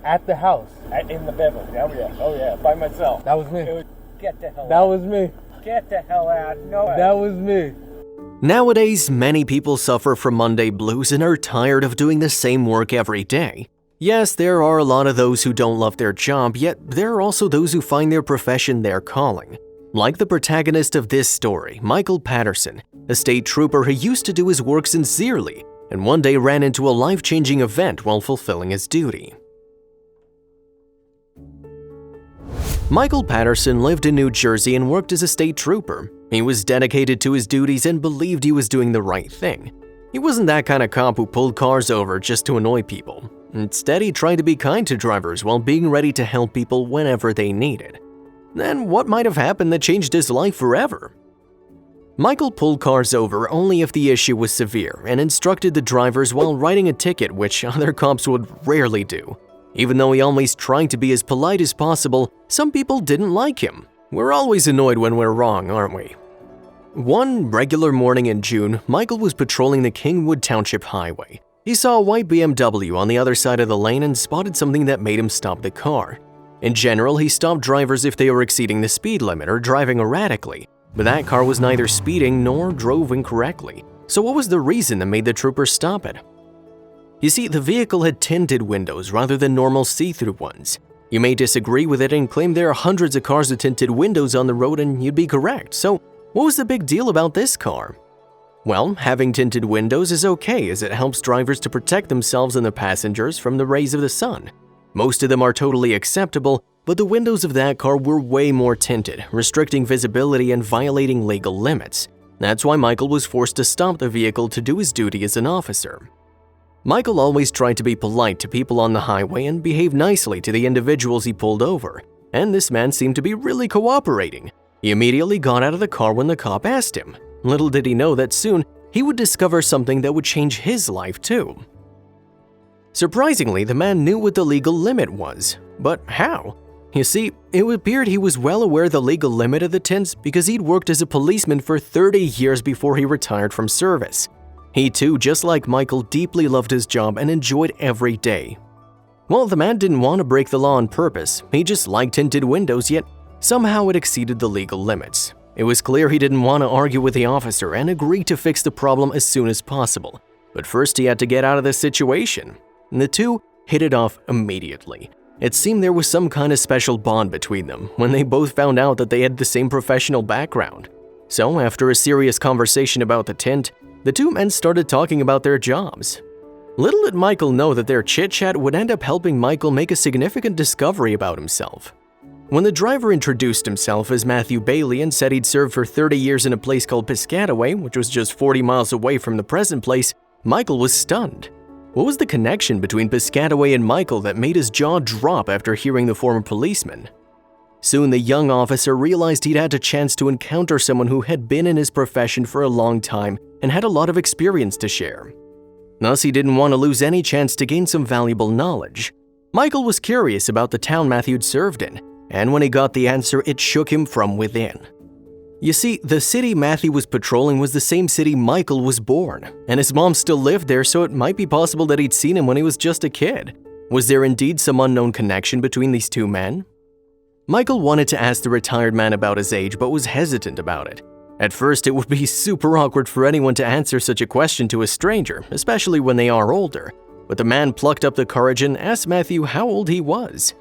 At the house. In the bedroom. Oh yeah, by myself. That was me. Get the hell out. That was me. Get the hell out. No way. That was me. Nowadays, many people suffer from Monday blues and are tired of doing the same work every day. Yes, there are a lot of those who don't love their job, yet there are also those who find their profession their calling. Like the protagonist of this story, Michael Patterson, a state trooper who used to do his work sincerely and one day ran into a life-changing event while fulfilling his duty. Michael Patterson lived in New Jersey and worked as a state trooper. He was dedicated to his duties and believed he was doing the right thing. He wasn't that kind of cop who pulled cars over just to annoy people. Instead, he tried to be kind to drivers while being ready to help people whenever they needed. Then what might have happened that changed his life forever? Michael pulled cars over only if the issue was severe and instructed the drivers while writing a ticket, which other cops would rarely do. Even though he always tried to be as polite as possible, some people didn't like him. We're always annoyed when we're wrong, aren't we? One regular morning in June, Michael was patrolling the Kingwood Township Highway. He saw a white BMW on the other side of the lane and spotted something that made him stop the car. In general, he stopped drivers if they were exceeding the speed limit or driving erratically, but that car was neither speeding nor drove incorrectly. So what was the reason that made the trooper stop it? You see, the vehicle had tinted windows rather than normal see-through ones. You may disagree with it and claim there are hundreds of cars with tinted windows on the road, and you'd be correct. So what was the big deal about this car? Well, having tinted windows is okay as it helps drivers to protect themselves and the passengers from the rays of the sun. Most of them are totally acceptable, but the windows of that car were way more tinted, restricting visibility and violating legal limits. That's why Michael was forced to stop the vehicle to do his duty as an officer. Michael always tried to be polite to people on the highway and behave nicely to the individuals he pulled over, and this man seemed to be really cooperating. He immediately got out of the car when the cop asked him. Little did he know that soon he would discover something that would change his life too. Surprisingly, the man knew what the legal limit was, but how? You see, it appeared he was well aware of the legal limit of the tints because he'd worked as a policeman for 30 years before he retired from service. He too, just like Michael, deeply loved his job and enjoyed every day. Well, the man didn't want to break the law on purpose, he just liked tinted windows, yet somehow it exceeded the legal limits. It was clear he didn't want to argue with the officer and agreed to fix the problem as soon as possible. But first he had to get out of the situation. And the two hit it off immediately. It seemed there was some kind of special bond between them when they both found out that they had the same professional background. So after a serious conversation about the tint, the two men started talking about their jobs. Little did Michael know that their chit-chat would end up helping Michael make a significant discovery about himself. When the driver introduced himself as Matthew Bailey and said he'd served for 30 years in a place called Piscataway, which was just 40 miles away from the present place, Michael was stunned. What was the connection between Piscataway and Michael that made his jaw drop after hearing the former policeman? Soon the young officer realized he'd had a chance to encounter someone who had been in his profession for a long time and had a lot of experience to share. Thus, he didn't want to lose any chance to gain some valuable knowledge. Michael was curious about the town Matthew'd served in, and when he got the answer, it shook him from within. You see, the city Matthew was patrolling was the same city Michael was born, and his mom still lived there, so it might be possible that he'd seen him when he was just a kid. Was there indeed some unknown connection between these two men? Michael wanted to ask the retired man about his age, but was hesitant about it. At first, it would be super awkward for anyone to answer such a question to a stranger, especially when they are older. But the man plucked up the courage and asked Matthew how old he was.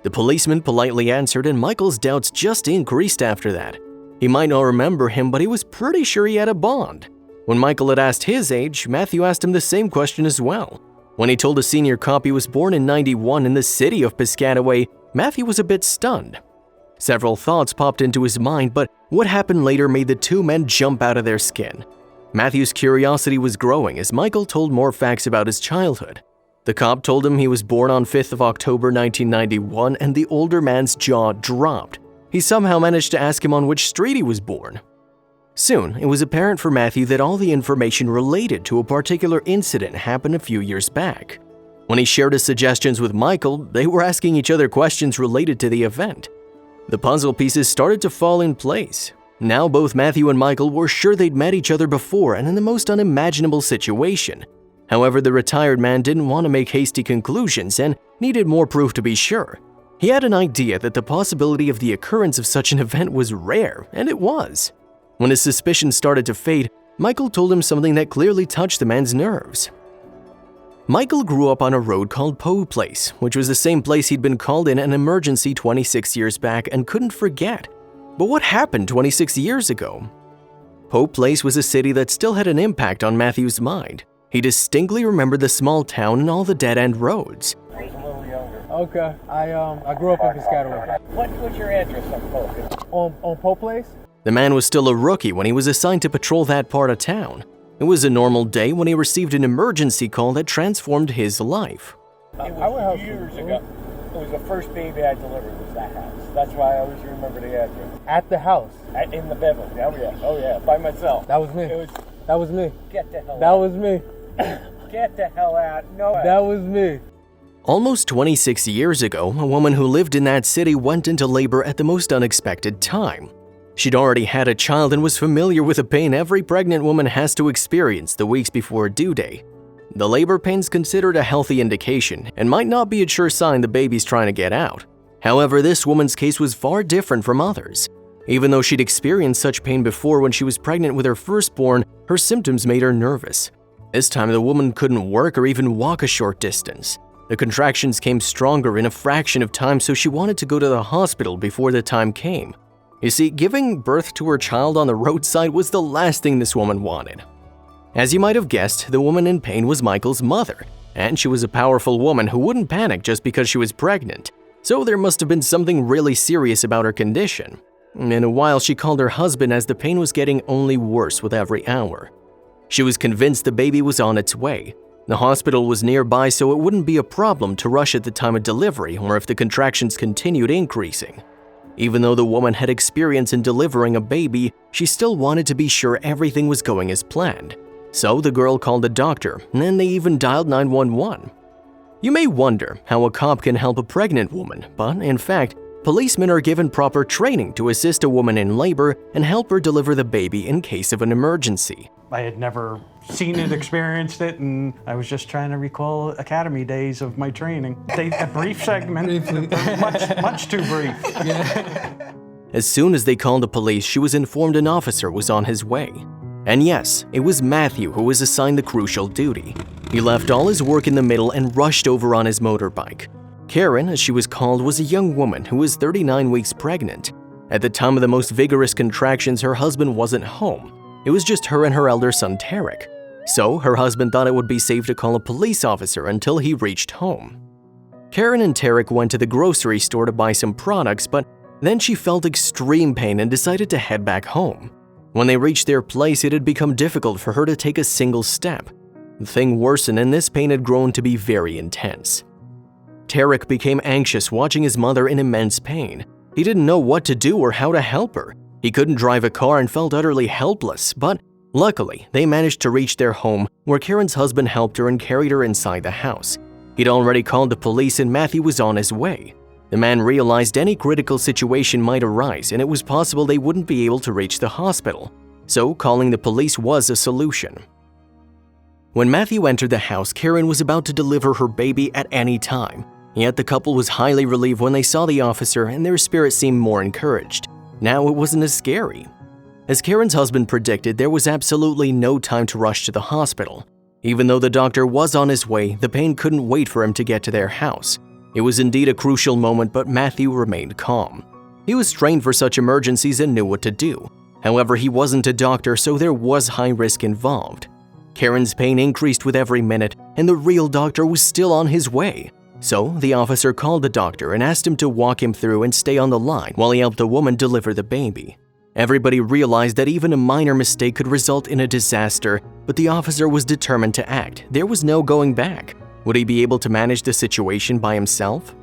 The policeman politely answered, and Michael's doubts just increased after that. He might not remember him, but he was pretty sure he had a bond. When Michael had asked his age, Matthew asked him the same question as well. When he told a senior cop he was born in '91 in the city of Piscataway, Matthew was a bit stunned. Several thoughts popped into his mind, but what happened later made the two men jump out of their skin. Matthew's curiosity was growing as Michael told more facts about his childhood. The cop told him he was born on 5th of October 1991, and the older man's jaw dropped. He somehow managed to ask him on which street he was born. Soon, it was apparent for Matthew that all the information related to a particular incident happened a few years back. When he shared his suggestions with Michael, they were asking each other questions related to the event. The puzzle pieces started to fall in place. Now both Matthew and Michael were sure they'd met each other before and in the most unimaginable situation. However, the retired man didn't want to make hasty conclusions and needed more proof to be sure. He had an idea that the possibility of the occurrence of such an event was rare, and it was. When his suspicions started to fade, Michael told him something that clearly touched the man's nerves. Michael grew up on a road called Poe Place, which was the same place he'd been called in an emergency 26 years back and couldn't forget. But what happened 26 years ago? Poe Place was a city that still had an impact on Matthew's mind. He distinctly remembered the small town and all the dead-end roads. I was a little younger. Okay, I grew up in Piscataway. What was your address on Poe? On Poe Place? The man was still a rookie when he was assigned to patrol that part of town. It was a normal day when he received an emergency call that transformed his life. It was years ago. It was the first baby I delivered was that house. That's why I always remember the address. At the house? In the Bevel. Oh yeah, by myself. That was me. That was me. Get the hell out. That was me. Get the hell out. No. That was me. Almost 26 years ago, a woman who lived in that city went into labor at the most unexpected time. She'd already had a child and was familiar with the pain every pregnant woman has to experience the weeks before due day. The labor pain's considered a healthy indication and might not be a sure sign the baby's trying to get out. However, this woman's case was far different from others. Even though she'd experienced such pain before when she was pregnant with her firstborn, her symptoms made her nervous. This time, the woman couldn't work or even walk a short distance. The contractions came stronger in a fraction of time, so she wanted to go to the hospital before the time came. You see, giving birth to her child on the roadside was the last thing this woman wanted. As you might have guessed, the woman in pain was Michael's mother, and she was a powerful woman who wouldn't panic just because she was pregnant. So there must have been something really serious about her condition. In a while, she called her husband as the pain was getting only worse with every hour. She was convinced the baby was on its way. The hospital was nearby, so it wouldn't be a problem to rush at the time of delivery or if the contractions continued increasing. Even though the woman had experience in delivering a baby, she still wanted to be sure everything was going as planned. So the girl called a doctor, and then they even dialed 911. You may wonder how a cop can help a pregnant woman, but in fact, policemen are given proper training to assist a woman in labor and help her deliver the baby in case of an emergency. I had never seen it, experienced it, and I was just trying to recall academy days of my training. A brief segment, much too brief. As soon as they called the police, she was informed an officer was on his way. And yes, it was Matthew who was assigned the crucial duty. He left all his work in the middle and rushed over on his motorbike. Karen, as she was called, was a young woman who was 39 weeks pregnant. At the time of the most vigorous contractions, her husband wasn't home. It was just her and her elder son, Tarek. So her husband thought it would be safe to call a police officer until he reached home. Karen and Tarek went to the grocery store to buy some products, but then she felt extreme pain and decided to head back home. When they reached their place, it had become difficult for her to take a single step. The thing worsened and this pain had grown to be very intense. Tarek became anxious watching his mother in immense pain. He didn't know what to do or how to help her. He couldn't drive a car and felt utterly helpless, but luckily, they managed to reach their home where Karen's husband helped her and carried her inside the house. He'd already called the police and Matthew was on his way. The man realized any critical situation might arise and it was possible they wouldn't be able to reach the hospital. So calling the police was a solution. When Matthew entered the house, Karen was about to deliver her baby at any time. Yet the couple was highly relieved when they saw the officer and their spirits seemed more encouraged. Now it wasn't as scary. As Karen's husband predicted, there was absolutely no time to rush to the hospital. Even though the doctor was on his way, the pain couldn't wait for him to get to their house. It was indeed a crucial moment, but Matthew remained calm. He was trained for such emergencies and knew what to do. However, he wasn't a doctor, so there was high risk involved. Karen's pain increased with every minute, and the real doctor was still on his way. So the officer called the doctor and asked him to walk him through and stay on the line while he helped the woman deliver the baby. Everybody realized that even a minor mistake could result in a disaster, but the officer was determined to act. There was no going back. Would he be able to manage the situation by himself?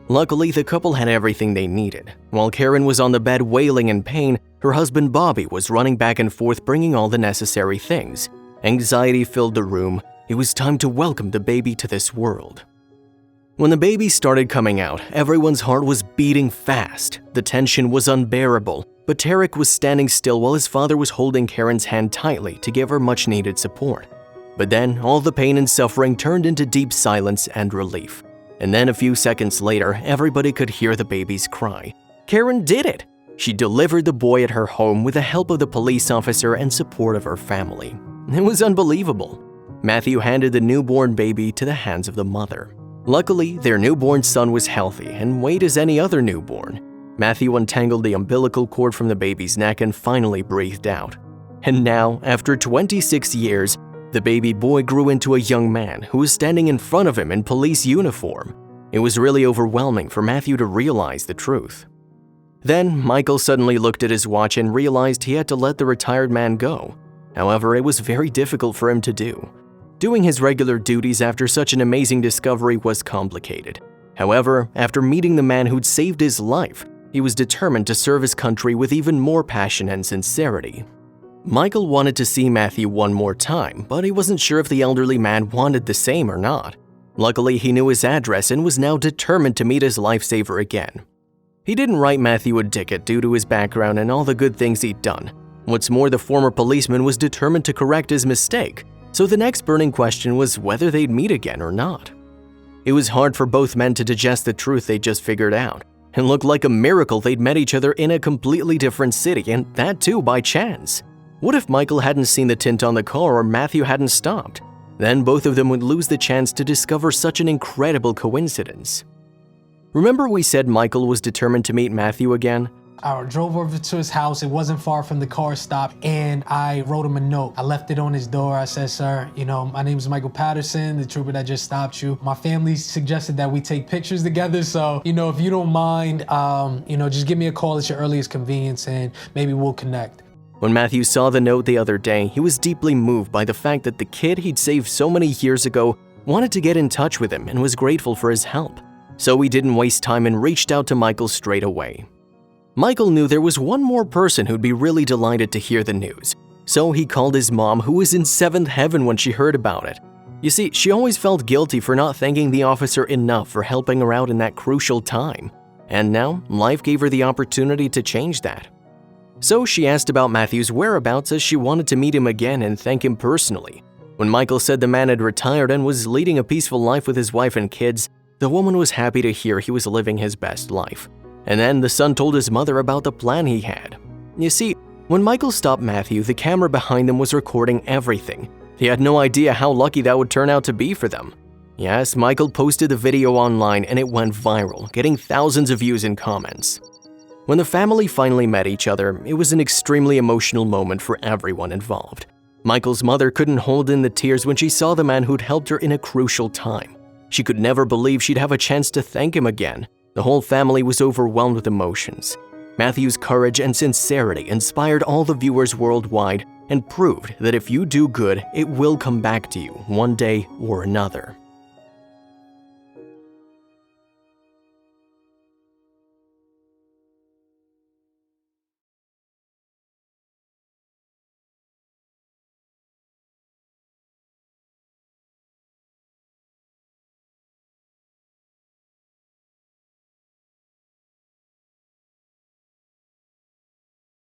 Luckily, the couple had everything they needed. While Karen was on the bed wailing in pain, her husband Bobby was running back and forth bringing all the necessary things. Anxiety filled the room. It was time to welcome the baby to this world. When the baby started coming out, everyone's heart was beating fast. The tension was unbearable, but Tarek was standing still while his father was holding Karen's hand tightly to give her much-needed support. But then all the pain and suffering turned into deep silence and relief. And then a few seconds later, everybody could hear the baby's cry. Karen did it! She delivered the boy at her home with the help of the police officer and support of her family. It was unbelievable. Matthew handed the newborn baby to the hands of the mother. Luckily, their newborn son was healthy and weighed as any other newborn. Matthew untangled the umbilical cord from the baby's neck and finally breathed out. And now, after 26 years, the baby boy grew into a young man who was standing in front of him in police uniform. It was really overwhelming for Matthew to realize the truth. Then, Michael suddenly looked at his watch and realized he had to let the retired man go. However, it was very difficult for him to do. Doing his regular duties after such an amazing discovery was complicated. However, after meeting the man who'd saved his life, he was determined to serve his country with even more passion and sincerity. Michael wanted to see Matthew one more time, but he wasn't sure if the elderly man wanted the same or not. Luckily, he knew his address and was now determined to meet his lifesaver again. He didn't write Matthew a ticket due to his background and all the good things he'd done. What's more, the former policeman was determined to correct his mistake, so the next burning question was whether they'd meet again or not. It was hard for both men to digest the truth they'd just figured out. It looked like a miracle they'd met each other in a completely different city, and that too by chance. What if Michael hadn't seen the tint on the car or Matthew hadn't stopped? Then both of them would lose the chance to discover such an incredible coincidence. Remember we said Michael was determined to meet Matthew again? I drove over to his house. It wasn't far from the car stop, and I wrote him a note. I left it on his door. I said, sir, my name is Michael Patterson, the trooper that just stopped you. My family suggested that we take pictures together, so, if you don't mind, just give me a call at your earliest convenience, and maybe we'll connect. When Matthew saw the note the other day, he was deeply moved by the fact that the kid he'd saved so many years ago wanted to get in touch with him and was grateful for his help. So he didn't waste time and reached out to Michael straight away. Michael knew there was one more person who'd be really delighted to hear the news, so he called his mom, who was in seventh heaven when she heard about it. You see, she always felt guilty for not thanking the officer enough for helping her out in that crucial time, and now life gave her the opportunity to change that. So she asked about Matthew's whereabouts as she wanted to meet him again and thank him personally. When Michael said the man had retired and was leading a peaceful life with his wife and kids, the woman was happy to hear he was living his best life. And then the son told his mother about the plan he had. You see, when Michael stopped Matthew, the camera behind them was recording everything. He had no idea how lucky that would turn out to be for them. Yes, Michael posted the video online and it went viral, getting thousands of views and comments. When the family finally met each other, it was an extremely emotional moment for everyone involved. Michael's mother couldn't hold in the tears when she saw the man who'd helped her in a crucial time. She could never believe she'd have a chance to thank him again. The whole family was overwhelmed with emotions. Matthew's courage and sincerity inspired all the viewers worldwide and proved that if you do good, it will come back to you one day or another.